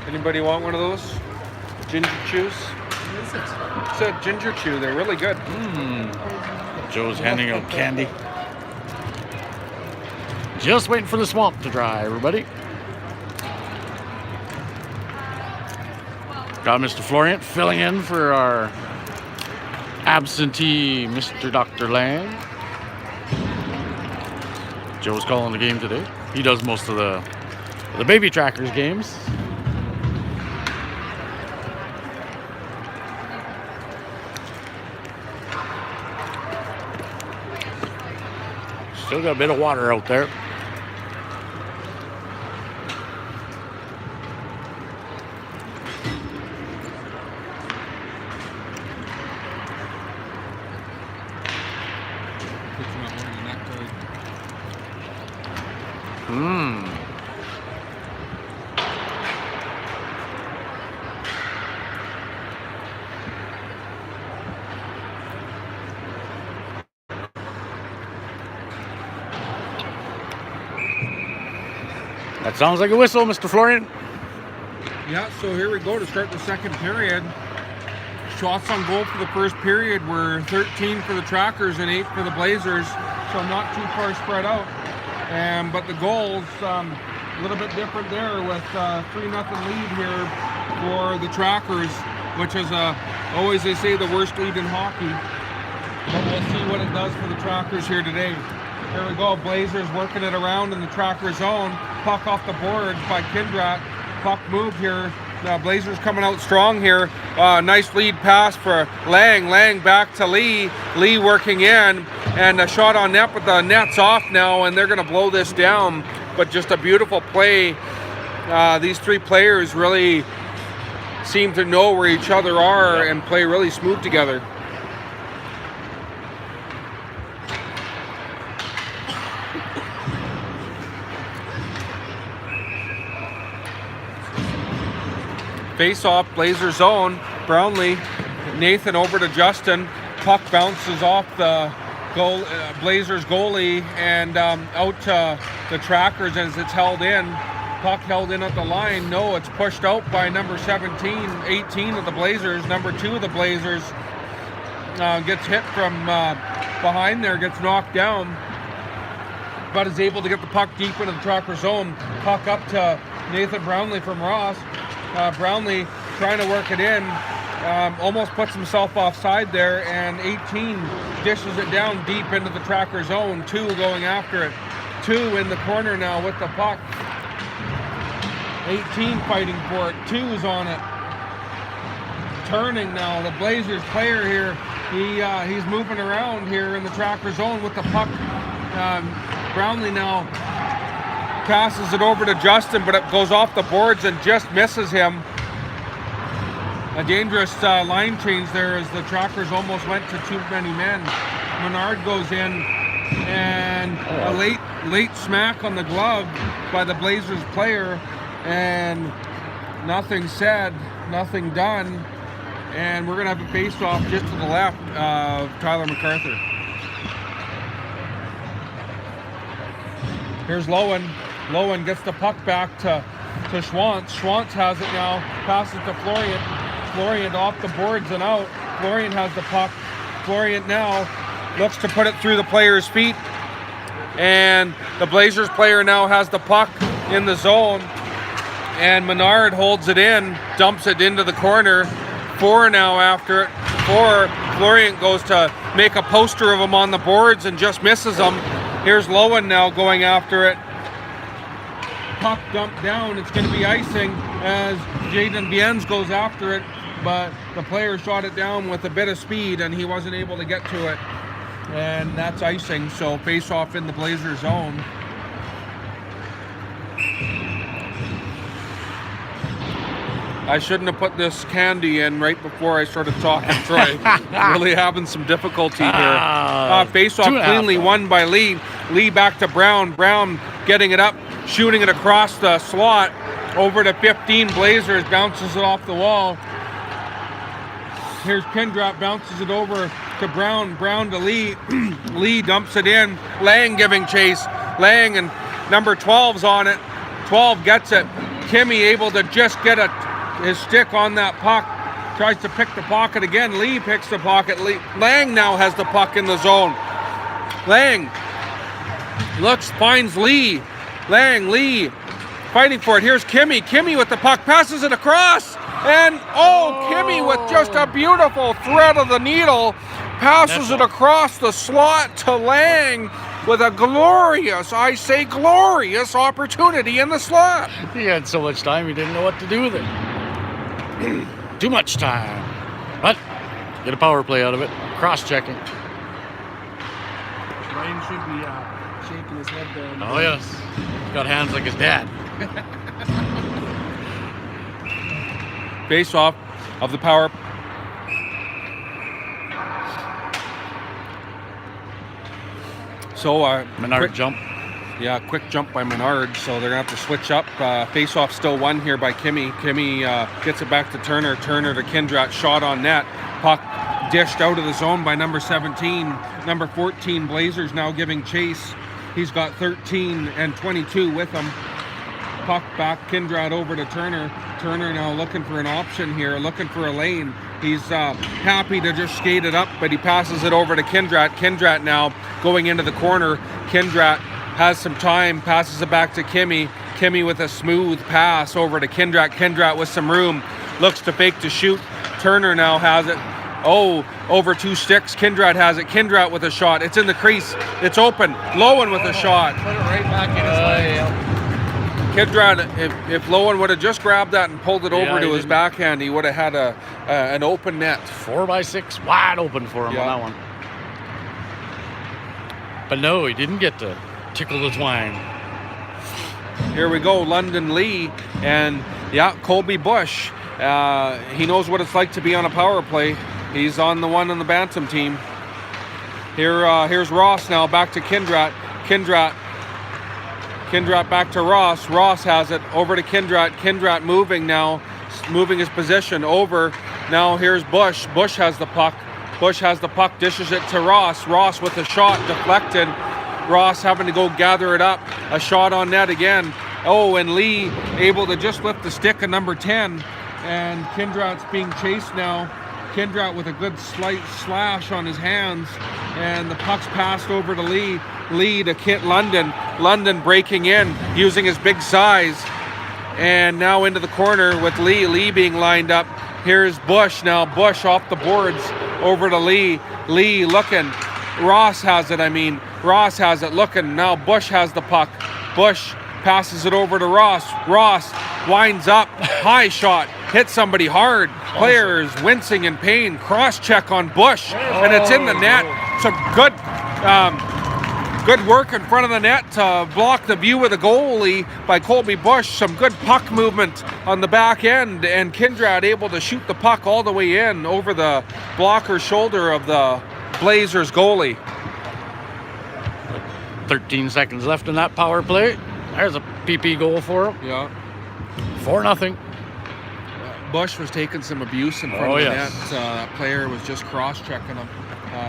Anybody want one of those? Ginger chews? What is it? It's a ginger chew. They're really good. Joe's handing out candy. Just waiting for the swamp to dry, everybody. Got Mr. Florian filling in for our absentee Mr. Dr. Lang. Joe's calling the game today. He does most of the Baby Trackers games. Still got a bit of water out there. That sounds like a whistle, Mr. Florian. Yeah, so here we go to start the second period. Shots on goal for the first period were 13 for the Trackers and 8 for the Blazers, so not too far spread out. But the goals, a little bit different there with 3-0 lead here for the Trackers, which is always they say the worst lead in hockey. But we'll see what it does for the Trackers here today. Here we go, Blazers working it around in the Tracker zone. Puck off the boards by Kindrat. Puck move here. Blazers coming out strong here. Nice lead pass for Lang. Lang back to Lee. Lee working in. And a shot on net, but the net's off now, and they're going to blow this down. But just a beautiful play. These three players really seem to know where each other are and play really smooth together. Face off, Blazer zone. Brownlee, Nathan over to Justin. Puck bounces off the goal, Blazers goalie and out to the Trackers as it's held in. Puck held in at the line. No, it's pushed out by number 17, 18 of the Blazers. Number 2 of the Blazers gets hit from behind there, gets knocked down, but is able to get the puck deep into the Tracker zone. Puck up to Nathan Brownlee from Ross. Brownlee trying to work it in, almost puts himself offside there, and 18 dishes it down deep into the Tracker zone. 2 going after it. 2 in the corner now with the puck. 18 fighting for it. 2's on it. Turning now. The Blazers player here, he's moving around here in the Tracker zone with the puck. Brownlee now passes it over to Justin, but it goes off the boards and just misses him. A dangerous line change there as the Trackers almost went to too many men. Menard goes in, and a late smack on the glove by the Blazers player, and nothing said, nothing done, and we're gonna have a face-off just to the left of Tyler MacArthur. Here's Lowen. Lowen gets the puck back to Schwantz. Schwantz has it now, passes to Florian. Florian off the boards and out. Florian has the puck. Florian now looks to put it through the player's feet. And the Blazers player now has the puck in the zone. And Menard holds it in, dumps it into the corner. 4 now after it. 4, Florian goes to make a poster of him on the boards and just misses him. Here's Lowen now going after it. Puck dumped down. It's going to be icing as Jaden Biens goes after it, but the player shot it down with a bit of speed and he wasn't able to get to it, and that's icing. So face off in the Blazer zone. I shouldn't have put this candy in right before I started talking, Troy. Really having some difficulty here. Face off cleanly won by Lee. Lee back to Brown. Brown getting it up, shooting it across the slot over to 15 Blazers, bounces it off the wall. Here's Kindrop, bounces it over to Brown. Brown to Lee. Lee dumps it in. Lang giving chase. Lang and number 12's on it. 12 gets it. Kimmy able to just get his stick on that puck. Tries to pick the pocket again. Lee picks the pocket. Lang now has the puck in the zone. Lang finds Lee. Lee fighting for it. Here's Kimmy. Kimmy with the puck, passes it across. And Kimmy with just a beautiful thread of the needle passes it across the slot to Lang with a glorious opportunity in the slot. He had so much time, he didn't know what to do with it. Too much time. But get a power play out of it. Cross-checking. Ryan should be shaking his head there. Oh, yes. He's got hands like his dad. Face off of the power. So Menard jump. Yeah, quick jump by Menard. So they're gonna have to switch up. Face off still won here by Kimmy. Kimmy gets it back to Turner. Turner to Kindrat. Shot on net. Puck dished out of the zone by number 17. Number 14 Blazers now giving chase. He's got 13 and 22 with him. Puck back, Kindrat over to Turner. Turner now looking for an option here, looking for a lane. He's happy to just skate it up, but he passes it over to Kindrat. Kindrat now going into the corner. Kindrat has some time, passes it back to Kimmy. Kimmy with a smooth pass over to Kindrat. Kindrat with some room, looks to fake to shoot. Turner now has it. Over 2 sticks. Kindrat has it. Kindrat with a shot. It's in the crease. It's open. Lowen with a shot. Put it right back in his leg. Kindrat, if Lowen would have just grabbed that and pulled it over to his backhand, he would have had an open net. 4x6, wide open for him on that one. But no, he didn't get to tickle the twine. Here we go, London Lee, and Colby Bush. He knows what it's like to be on a power play. He's on the one on the Bantam team. Here's Ross now, back to Kindrat. Kindrat back to Ross. Ross has it over to Kindrat. Kindrat moving now, moving his position over. Now here's Bush. Bush has the puck. Dishes it to Ross. Ross with a shot deflected. Ross having to go gather it up. A shot on net again. And Lee able to just lift the stick of number 10. And Kindrat's being chased now. Kindrat with a good slight slash on his hands. And the puck's passed over to Lee. Lee to London. London breaking in, using his big size. And now into the corner with Lee. Lee being lined up. Here's Bush now. Bush off the boards over to Lee. Lee looking. Ross has it, looking. Now Bush has the puck. Bush passes it over to Ross. Ross winds up. High shot. Hit somebody hard. Player is wincing in pain. Cross check on Bush. And it's in the net. Some good work in front of the net to block the view of the goalie by Colby Bush. Some good puck movement on the back end, and Kindrat able to shoot the puck all the way in over the blocker's shoulder of the Blazers goalie. 13 seconds left in that power play. There's a PP goal for him. Yeah. 4-0. Bush was taking some abuse in front of the net. That player was just cross-checking him.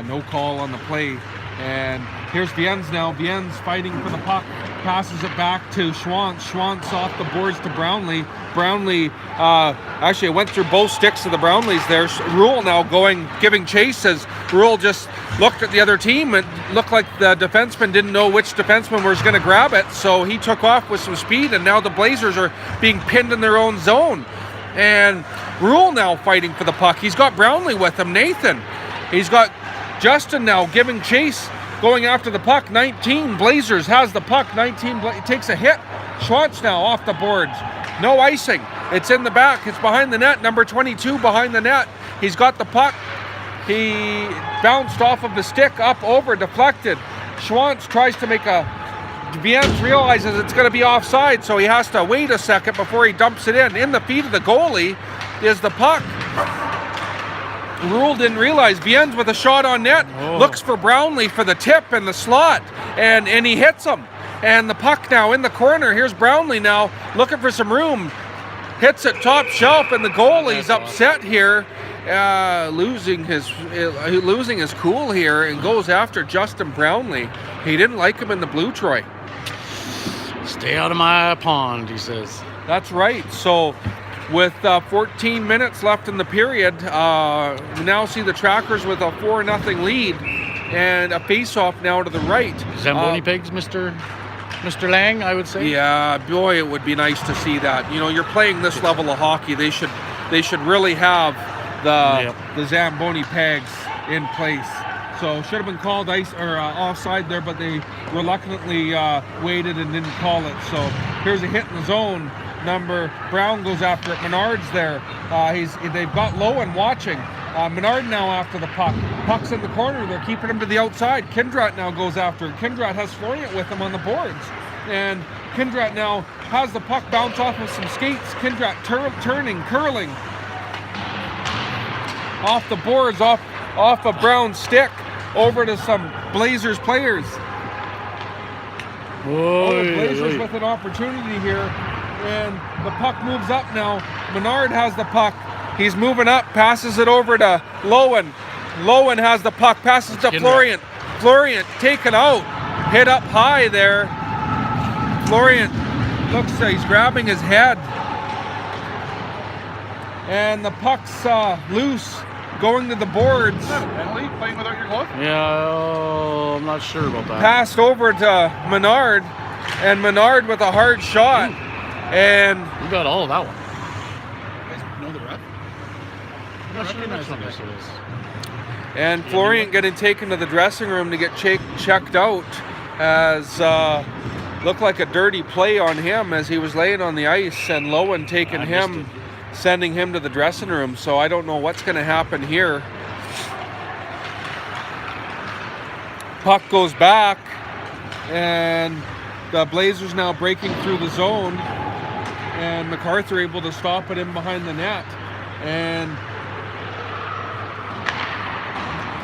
No call on the play. And here's Viens now. Viens fighting for the puck. Passes it back to Schwantz. Schwantz off the boards to Brownlee. Brownlee, actually it went through both sticks of the Brownlees there. Rule now giving chase as Rule just looked at the other team. It looked like the defenseman didn't know which defenseman was going to grab it. So he took off with some speed, and now the Blazers are being pinned in their own zone. And Rule now fighting for the puck. He's got Brownlee with him. Nathan. He's got Justin now giving chase, going after the puck. 19 Blazers has the puck. 19 takes a hit. Schwantz now off the boards. No icing. It's in the back. It's behind the net. Number 22 behind the net. He's got the puck. He bounced off of the stick, up, over, deflected. Schwantz tries to make a... Viens realizes it's going to be offside, so he has to wait a second before he dumps it in. In the feet of the goalie is the puck. Rule didn't realize. Viens with a shot on net. Looks for Brownlee for the tip in the slot, and he hits him. And the puck now in the corner. Here's Brownlee now looking for some room. Hits it top shelf, and the goalie's upset here, losing his cool here, and goes after Justin Brownlee. He didn't like him in the blue, Troy. Stay out of my pond, he says. That's right. So with 14 minutes left in the period, we now see the Trackers with a 4-0 lead and a face-off now to the right. Zamboni pigs, Mr. Lang, I would say. Yeah, boy, it would be nice to see that. You know, you're playing this level of hockey. They should really have the Zamboni pegs in place. So should have been called offside there, but they reluctantly waited and didn't call it. So here's a hit in the zone. Brown goes after it. Menard's there. They've got Lowen watching. Menard now after the puck. Puck's in the corner. They're keeping him to the outside. Kindrat now goes after it. Kindrat has Florian with him on the boards. And Kindrat now has the puck bounce off with some skates. Kindrat turning, curling. Off the boards, off of Brown's stick. Over to some Blazers players. The Blazers with an opportunity here. And the puck moves up now. Menard has the puck. He's moving up, passes it over to Lowen. Lowen has the puck, passes to Florian. Florian taken out, hit up high there. Florian looks like he's grabbing his head. And the puck's loose, going to the boards. Is that a penalty, playing without your glove? Yeah, I'm not sure about that. Passed over to Menard, and Menard with a hard shot. And you got all of that one. You guys know the ref? I'm not sure which one this is. And Florian getting taken to the dressing room to get checked out, as looked like a dirty play on him as he was laying on the ice, and Lowen taking him, sending him to the dressing room. So I don't know what's going to happen here. Puck goes back, and the Blazers now breaking through the zone, and MacArthur able to stop it in behind the net. And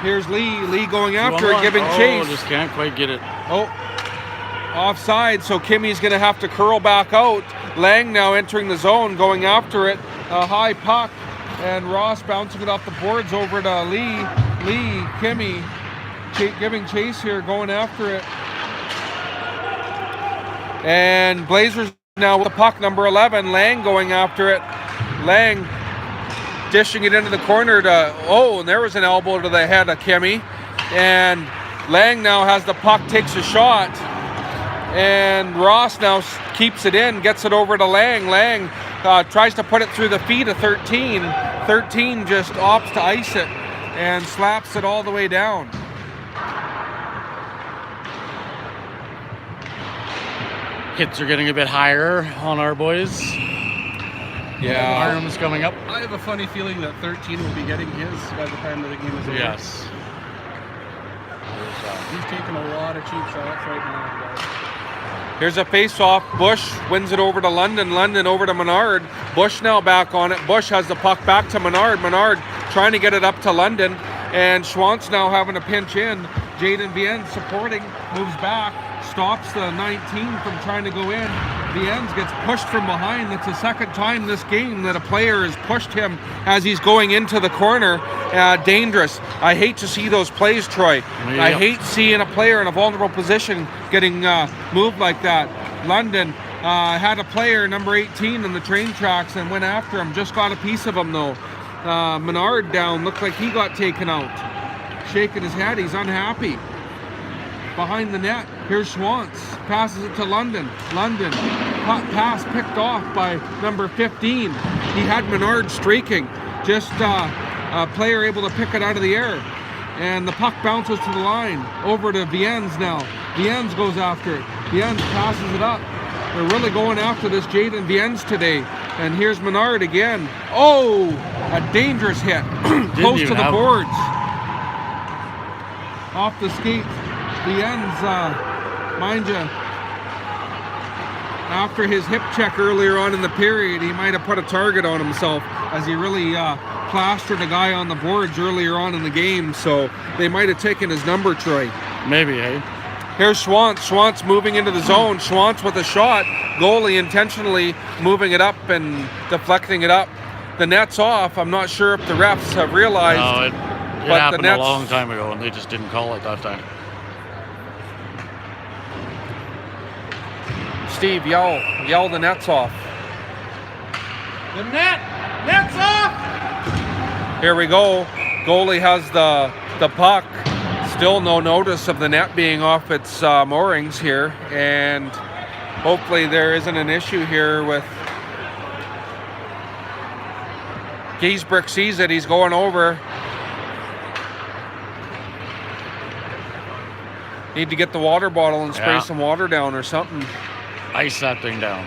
here's Lee going after it, giving chase. Just can't quite get it. Offside, so Kimmy's going to have to curl back out. Lang now entering the zone, going after it. A high puck, and Ross bouncing it off the boards over to Lee. Kimmy giving chase here, going after it. And Blazers now with the puck, number 11, Lang going after it. Lang dishing it into the corner and there was an elbow to the head of Kimmy. And Lang now has the puck, takes a shot. And Ross now keeps it in, gets it over to Lang. Lang tries to put it through the feet of 13. 13 just opts to ice it and slaps it all the way down. Hits are getting a bit higher on our boys. Yeah. Arms coming up. I have a funny feeling that 13 will be getting his by the time that the game is over. Yes. He's taking a lot of cheap shots right now, guys. Here's a face-off. Bush wins it over to London. London over to Menard. Bush now back on it. Bush has the puck back to Menard. Menard trying to get it up to London. And Schwantz now having a pinch in. Jaden Vienne supporting, moves back, stops the 19 from trying to go in. Vienne gets pushed from behind. That's the second time this game that a player has pushed him as he's going into the corner. Dangerous. I hate to see those plays, Troy. Yep. I hate seeing a player in a vulnerable position getting moved like that. London had a player, number 18, in the train tracks and went after him. Just got a piece of him, though. Menard down. Looked like he got taken out. Shaking his head. He's unhappy. Behind the net, here's Schwantz. Passes it to London. London. Pass picked off by number 15. He had Menard streaking. Just a player able to pick it out of the air. And the puck bounces to the line. Over to Viennes now. Viennes goes after it. Viennes passes it up. They're really going after this Jaden Viennes today. And here's Menard again. Oh, a dangerous hit. Close to the boards. Off the skates. Viennes, mind you, after his hip check earlier on in the period, he might have put a target on himself as he really plastered a guy on the boards earlier on in the game. So they might have taken his number, Troy. Maybe, hey? Here's Schwantz. Schwantz moving into the zone. Schwantz with a shot. Goalie intentionally moving it up and deflecting it up. The net's off. I'm not sure if the refs have realized. No, it happened a long time ago, and they just didn't call it that time. Steve, yell the nets off. The net's off. Here we go. Goalie has the puck. Still no notice of the net being off its moorings here, and hopefully there isn't an issue here with Giesbrecht. Sees it, he's going over. Need to get the water bottle and spray some water down or something. Ice that thing down.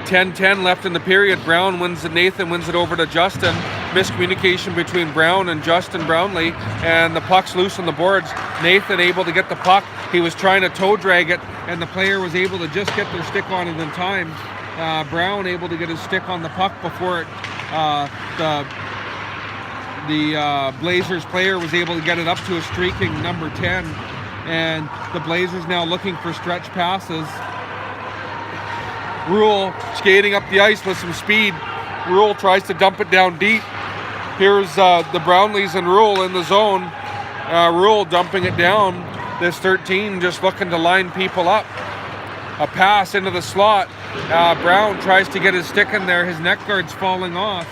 10-10 left in the period. Nathan wins it over to Justin. Miscommunication between Brown and Justin Brownlee, and the puck's loose on the boards. Nathan able to get the puck. He was trying to toe drag it, and the player was able to just get their stick on it in time. Brown able to get his stick on the puck before it, the Blazers player was able to get it up to a streaking number 10, and the Blazers now looking for stretch passes. Rule skating up the ice with some speed. Rule tries to dump it down deep. Here's the Brownlees and Rule in the zone. Rule dumping it down. This 13 just looking to line people up. A pass into the slot. Brown tries to get his stick in there. His neck guard's falling off.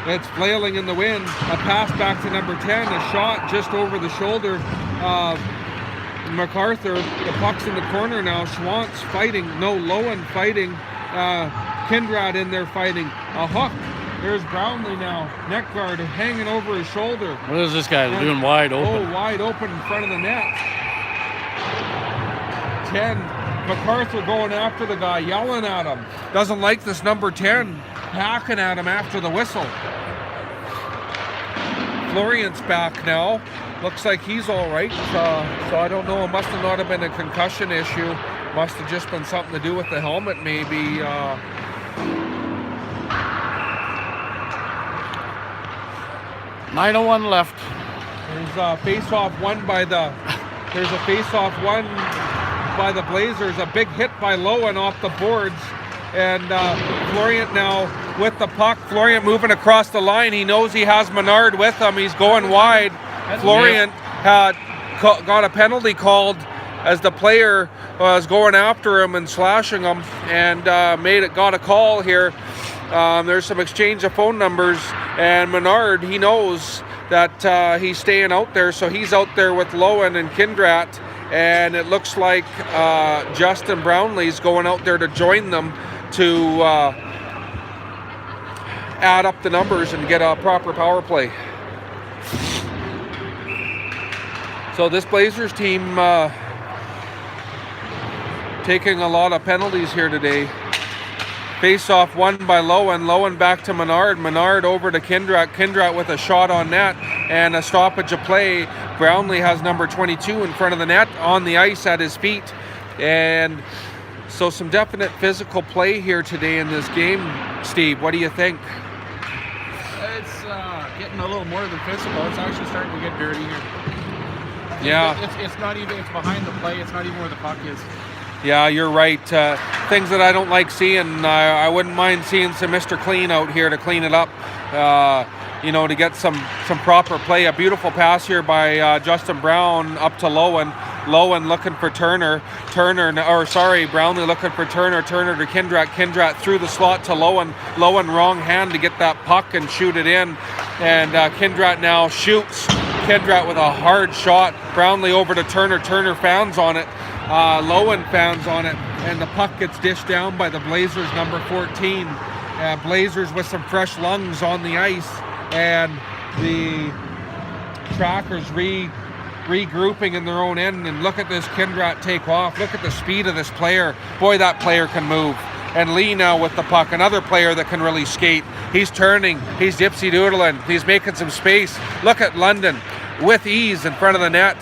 It's flailing in the wind. A pass back to number 10. A shot just over the shoulder. MacArthur, the puck's in the corner now. Schwantz fighting. No, Lowen fighting. Kindrat in there fighting. A hook. There's Brownlee now. Neck guard hanging over his shoulder. What is this guy doing wide open? Oh, wide open in front of the net. 10. MacArthur going after the guy, yelling at him. Doesn't like this number 10. Hacking at him after the whistle. Florian's back now. Looks like he's all right. So I don't know. It must have not have been a concussion issue. Must have just been something to do with the helmet, maybe. 9:01 left. There's a face-off won by the. There's a face-off won by the Blazers. A big hit by Lowen off the boards, and Florian now with the puck. Florian moving across the line. He knows he has Menard with him. He's going wide. Florian had got a penalty called as the player was going after him and slashing him, and got a call here. There's some exchange of phone numbers, and Menard, he knows that he's staying out there, so he's out there with Lowen and Kindrat, and it looks like Justin Brownlee's going out there to join them to add up the numbers and get a proper power play. So this Blazers team taking a lot of penalties here today. Face-off won by Lowen. Lowen back to Menard. Menard over to Kindrat. Kindrat with a shot on net and a stoppage of play. Brownlee has number 22 in front of the net on the ice at his feet. And so some definite physical play here today in this game. Steve, what do you think? It's getting a little more than physical. It's actually starting to get dirty here. Yeah. It's not even, it's behind the play. It's not even where the puck is. Yeah, you're right. Things that I don't like seeing. I wouldn't mind seeing some Mr. Clean out here to clean it up. To get some proper play. A beautiful pass here by Justin Brown up to Lowen. Lowen looking for Turner. Brownlee looking for Turner. Turner to Kindrat. Kindrat through the slot to Lowen. Lowen wrong hand to get that puck and shoot it in. And Kindrat now shoots. Kindrat with a hard shot. Brownlee over to Turner. Turner fans on it. Lowen fans on it. And the puck gets dished down by the Blazers, number 14. Blazers with some fresh lungs on the ice. And the Trackers regrouping in their own end. And look at this Kindrat take off. Look at the speed of this player. Boy, that player can move. And Lee now with the puck, another player that can really skate. He's turning, he's dipsy doodling, he's making some space. Look at London with ease in front of the net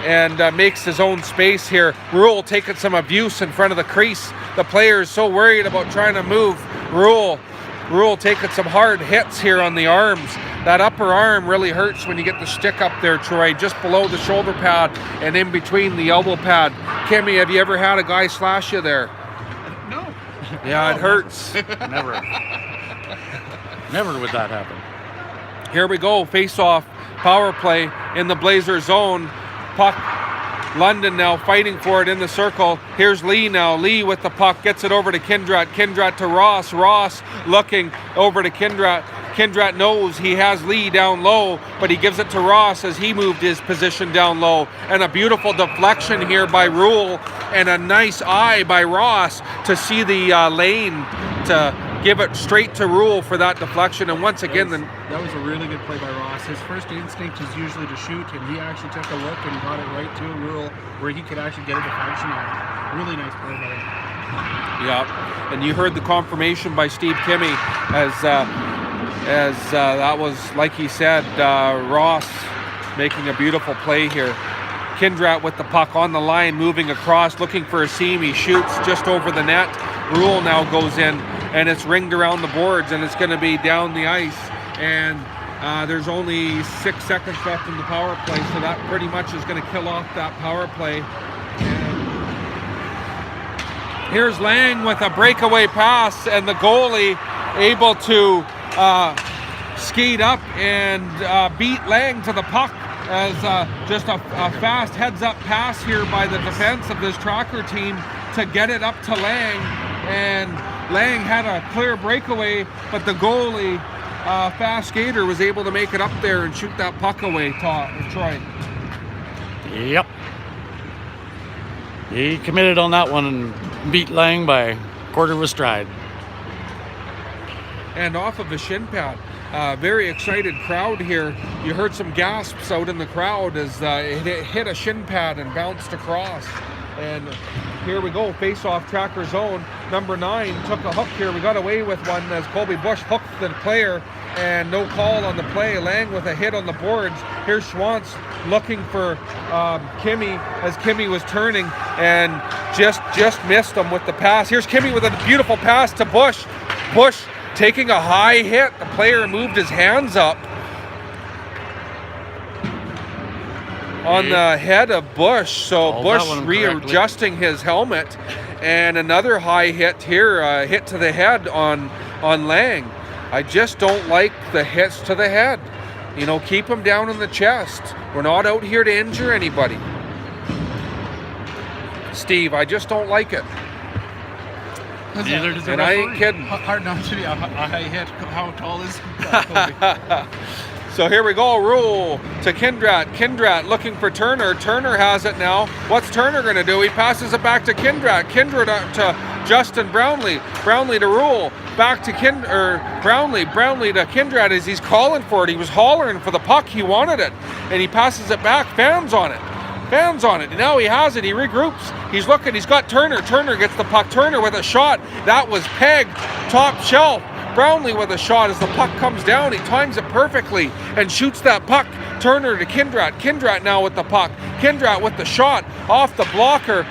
and makes his own space here. Rule taking some abuse in front of the crease. The player is so worried about trying to move. Rule taking some hard hits here on the arms. That upper arm really hurts when you get the stick up there, Troy, just below the shoulder pad and in between the elbow pad. Kimmy, have you ever had a guy slash you there? No. Yeah, it hurts. Never would that happen. Here we go, face-off, power play in the Blazer zone. Puck London now fighting for it in the circle. Here's Lee now. Lee with the puck gets it over to Kindrat. Kindrat to Ross. Ross looking over to Kindrat. Kindrat knows he has Lee down low, but he gives it to Ross as he moved his position down low. And a beautiful deflection here by Rule, and a nice eye by Ross to see the lane to give it straight to Rule for that deflection. And once again, that was a really good play by Ross. His first instinct is usually to shoot, and he actually took a look and got it right to Rule where he could actually get a deflection on. Really nice play by him. Yeah, and you heard the confirmation by Steve Kimmy as that was, like he said, Ross making a beautiful play here. Kindrat with the puck on the line, moving across, looking for a seam. He shoots just over the net. Rule now goes in, and it's ringed around the boards, and it's going to be down the ice. And there's only 6 seconds left in the power play, so that pretty much is going to kill off that power play. And here's Lang with a breakaway pass, and the goalie able to skate up and beat Lang to the puck as just a fast heads-up pass here by the defense of this Tracker team to get it up to Lang. And Lang had a clear breakaway, but the goalie, fast skater, was able to make it up there and shoot that puck away, Troy. Yep. He committed on that one and beat Lang by a quarter of a stride. And off of a shin pad. Very excited crowd here. You heard some gasps out in the crowd as it hit a shin pad and bounced across. And here we go, face-off Tracker zone. Number 9 took a hook here. We got away with one as Colby Bush hooked the player, and no call on the play. Lang with a hit on the boards. Here's Schwantz looking for Kimmy as Kimmy was turning and just missed him with the pass. Here's Kimmy with a beautiful pass to Bush. Bush taking a high hit. The player moved his hands up on the head of Bush, so Bush readjusting his helmet, and another high hit here, hit to the head on Lang. I just don't like the hits to the head. You know, keep him down in the chest. We're not out here to injure anybody. Steve, I just don't like it. Neither does the and referee. I ain't kidding. Hard not to be a high hit. How tall is Colby? So here we go, Rule to Kindrat. Kindrat looking for Turner. Turner has it now. What's Turner going to do? He passes it back to Kindrat. Kindrat to Justin Brownlee. Brownlee to Rule. Back to Brownlee. Brownlee to Kindrat as he's calling for it. He was hollering for the puck. He wanted it. And he passes it back. Fans on it. Fans on it. And now he has it. He regroups. He's looking. He's got Turner. Turner gets the puck. Turner with a shot. That was pegged. Top shelf. Brownlee with a shot as the puck comes down. He times it perfectly and shoots that puck. Turner to Kindrat. Kindrat now with the puck. Kindrat with the shot off the blocker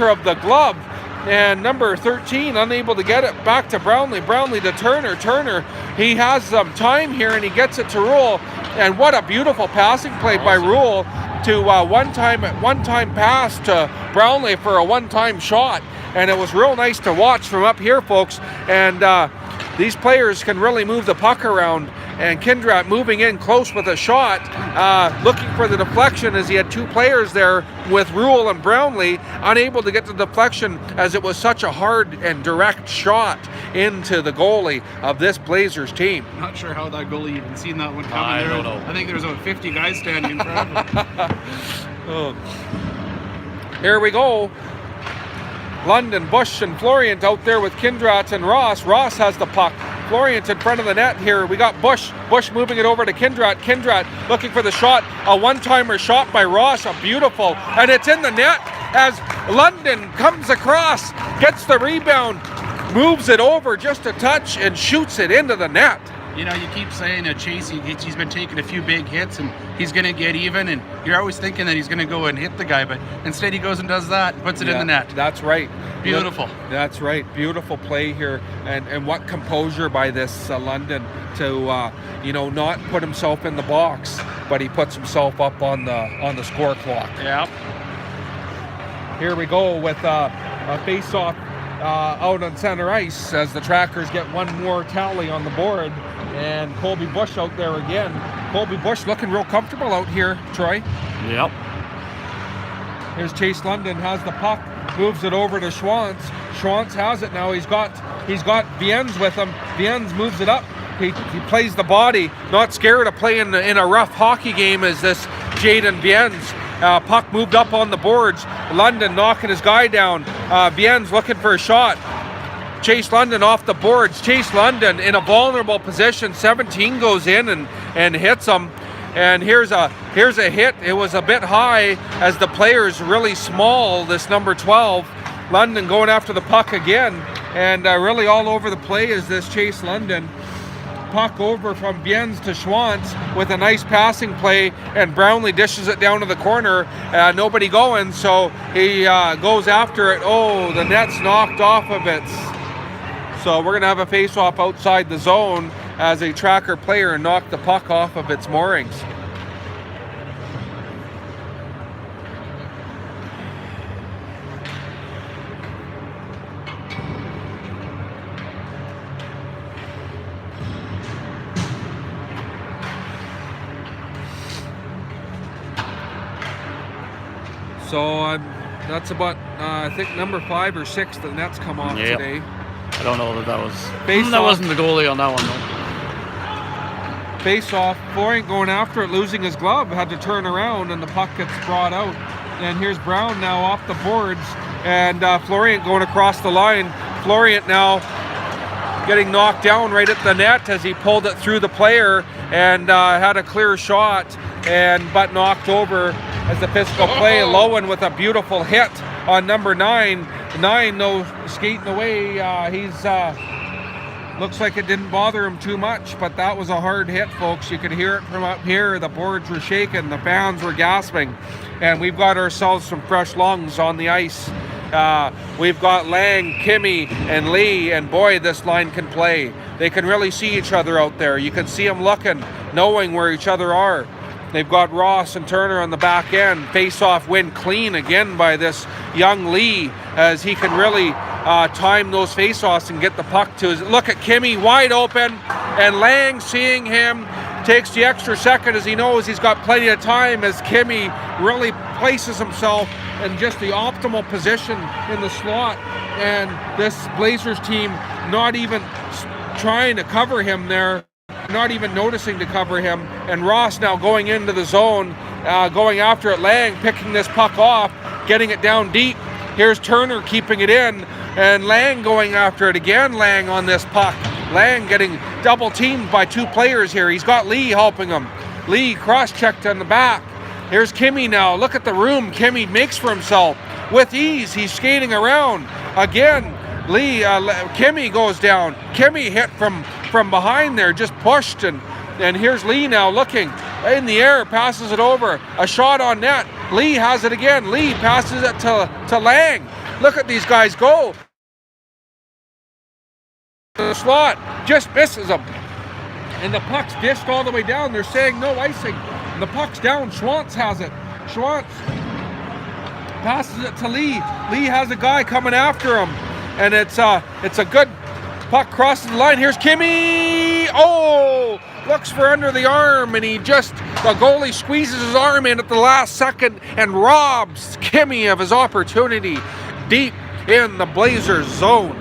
of the glove. And number 13 unable to get it back to Brownlee. Brownlee to Turner. Turner, he has some time here and he gets it to Rule. And what a beautiful passing play by Rule to one-time pass to Brownlee for a one-time shot. And it was real nice to watch from up here, folks. And these players can really move the puck around. And Kindrat moving in close with a shot, looking for the deflection as he had 2 players there with Rule and Brownlee, unable to get the deflection as it was such a hard and direct shot into the goalie of this Blazers team. Not sure how that goalie even seen that one coming. I don't know. I think there was about 50 guys standing in front of him. Oh. Here we go. London, Bush, and Florient out there with Kindrat and Ross. Ross has the puck. Florient in front of the net here. We got Bush. Bush moving it over to Kindrat. Kindrat looking for the shot. A one-timer shot by Ross. A beautiful. And it's in the net as London comes across, gets the rebound, moves it over just a touch, and shoots it into the net. You know, you keep saying Chase, he's been taking a few big hits and he's going to get even, and you're always thinking that he's going to go and hit the guy, but instead he goes and does that and puts it in the net. That's right. Beautiful. That's right. Beautiful play here, and what composure by this London to not put himself in the box, but he puts himself up on the score clock. Yeah. Here we go with a face-off out on center ice as the Trackers get one more tally on the board. And Colby Bush out there again. Colby Bush looking real comfortable out here, Troy. Yep. Here's Chase London has the puck, moves it over to Schwantz. Schwantz has it now. He's got Viennes with him. Viennes moves it up. He plays the body, not scared of playing in a rough hockey game as this Jaden Viennes. Puck moved up on the boards. London knocking his guy down. Viennes looking for a shot. Chase London off the boards. Chase London in a vulnerable position. 17 goes in and hits him. And here's a hit. It was a bit high as the player's really small, this number 12. London going after the puck again. And really all over the play is this Chase London. Puck over from Viennes to Schwantz with a nice passing play, and Brownlee dishes it down to the corner. Nobody going, so he goes after it. Oh, the net's knocked off of it. So we're going to have a face-off outside the zone as a tracker player knocked the puck off of its moorings. So that's about, I think, number 5 or 6 the net's come off today. I don't know that was... Face that off. wasn't the goalie on that one, though. Face off. Florient going after it, losing his glove, had to turn around, and the puck gets brought out. And here's Brown now off the boards, and Florient going across the line. Florient now getting knocked down right at the net as he pulled it through the player and had a clear shot, but knocked over as the physical play. Lowen with a beautiful hit on number 9. 9 though skating away. He's looks like it didn't bother him too much, but that was a hard hit, folks. You could hear it from up here. The boards were shaking, the fans were gasping, and we've got ourselves some fresh lungs on the ice. We've got Lang, Kimmy, and Lee, and boy, this line can play. They can really see each other out there. You can see them looking, knowing where each other are. They've got Ross and Turner on the back end. Face-off win clean again by this young Lee as he can really time those face-offs and get the puck to his... Look at Kimmy wide open, and Lang seeing him takes the extra second as he knows he's got plenty of time as Kimmy really places himself in just the optimal position in the slot, and this Blazers team not even trying to cover him there, not even noticing to cover him. And Ross now going into the zone, going after it. Lang picking this puck off, getting it down deep. Here's Turner keeping it in, and Lang going after it again. Lang on this puck. Lang getting double teamed by 2 players here. He's got Lee helping him. Lee cross-checked on the back. Here's Kimmy now. Look at the room Kimmy makes for himself. With ease, he's skating around. Again, Kimmy goes down. Kimmy hit from behind there, just pushed, and here's Lee now looking in the air, passes it over. A shot on net. Lee has it again. Lee passes it to Lang. Look at these guys go. The slot just misses him. And the puck's dished all the way down. They're saying no icing. And the puck's down. Schwantz has it. Schwantz passes it to Lee. Lee has a guy coming after him. And it's a good puck crosses the line. Here's Kimmy. Oh, looks for under the arm, and the goalie squeezes his arm in at the last second and robs Kimmy of his opportunity deep in the Blazers zone.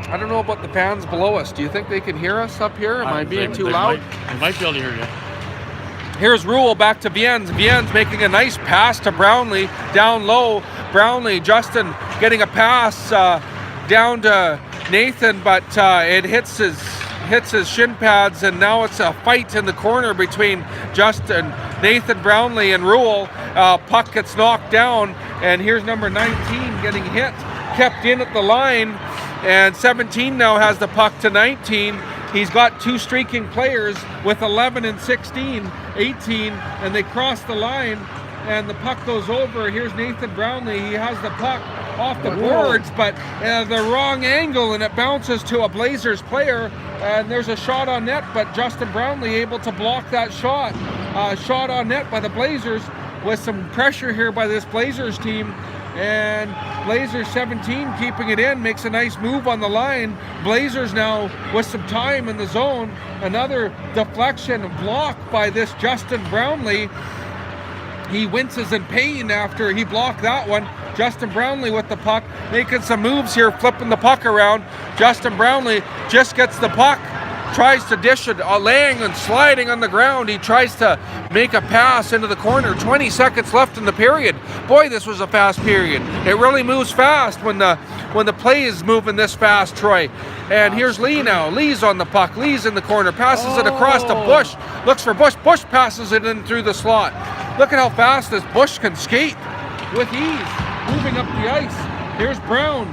I don't know about the fans below us. Do you think they can hear us up here? Am I being too loud? They might be able to hear you. Here's Rule back to Viennes. Viennes making a nice pass to Brownlee down low. Brownlee, Justin getting a pass down to Nathan, but it hits his shin pads, and now it's a fight in the corner between Nathan Brownlee and Rule. Puck gets knocked down, and here's number 19 getting hit, kept in at the line, and 17 now has the puck to 19. He's got 2 streaking players with 11 and 16, 18, and they cross the line, and the puck goes over. Here's Nathan Brownlee. He has the puck off the boards, but the wrong angle, and it bounces to a Blazers player, and there's a shot on net, but Justin Brownlee able to block that shot. Shot on net by the Blazers with some pressure here by this Blazers team. And Blazers 17 keeping it in, makes a nice move on the line. Blazers now with some time in the zone. Another deflection block by this Justin Brownlee. He winces in pain after he blocked that one. Justin Brownlee with the puck, making some moves here, flipping the puck around. Justin Brownlee just gets the puck, tries to dish it, laying and sliding on the ground. He tries to make a pass into the corner. 20 seconds left in the period. Boy, this was a fast period. It really moves fast when the play is moving this fast, Troy. And here's Lee now. Lee's on the puck. Lee's in the corner, passes it across to Bush. Looks for Bush. Bush passes it in through the slot. Look at how fast this Bush can skate with ease, moving up the ice. Here's Brown.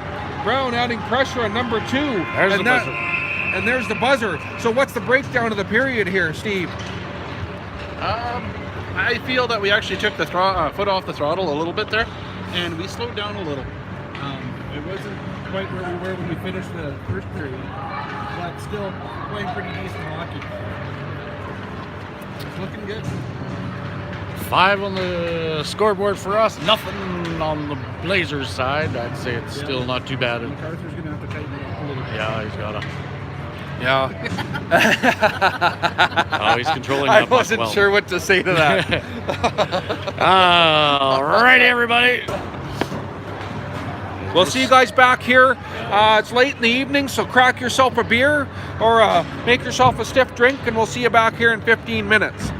Brown adding pressure on number 2. There's the buzzer. And there's the buzzer. So what's the breakdown of the period here, Steve? I feel that we actually took the foot off the throttle a little bit there, and we slowed down a little. It wasn't quite where we were when we finished the first period, but still playing pretty decent hockey. It's looking good. 5 on the scoreboard for us. Nothing on the Blazers side. I'd say it's still not too bad. MacArthur's going to have to tighten it up a little bit. Yeah, he's got to. Yeah. Oh, he's controlling I that puck wasn't well. sure what to say to that. All right, everybody. We'll see you guys back here. It's late in the evening, so crack yourself a beer or make yourself a stiff drink, and we'll see you back here in 15 minutes.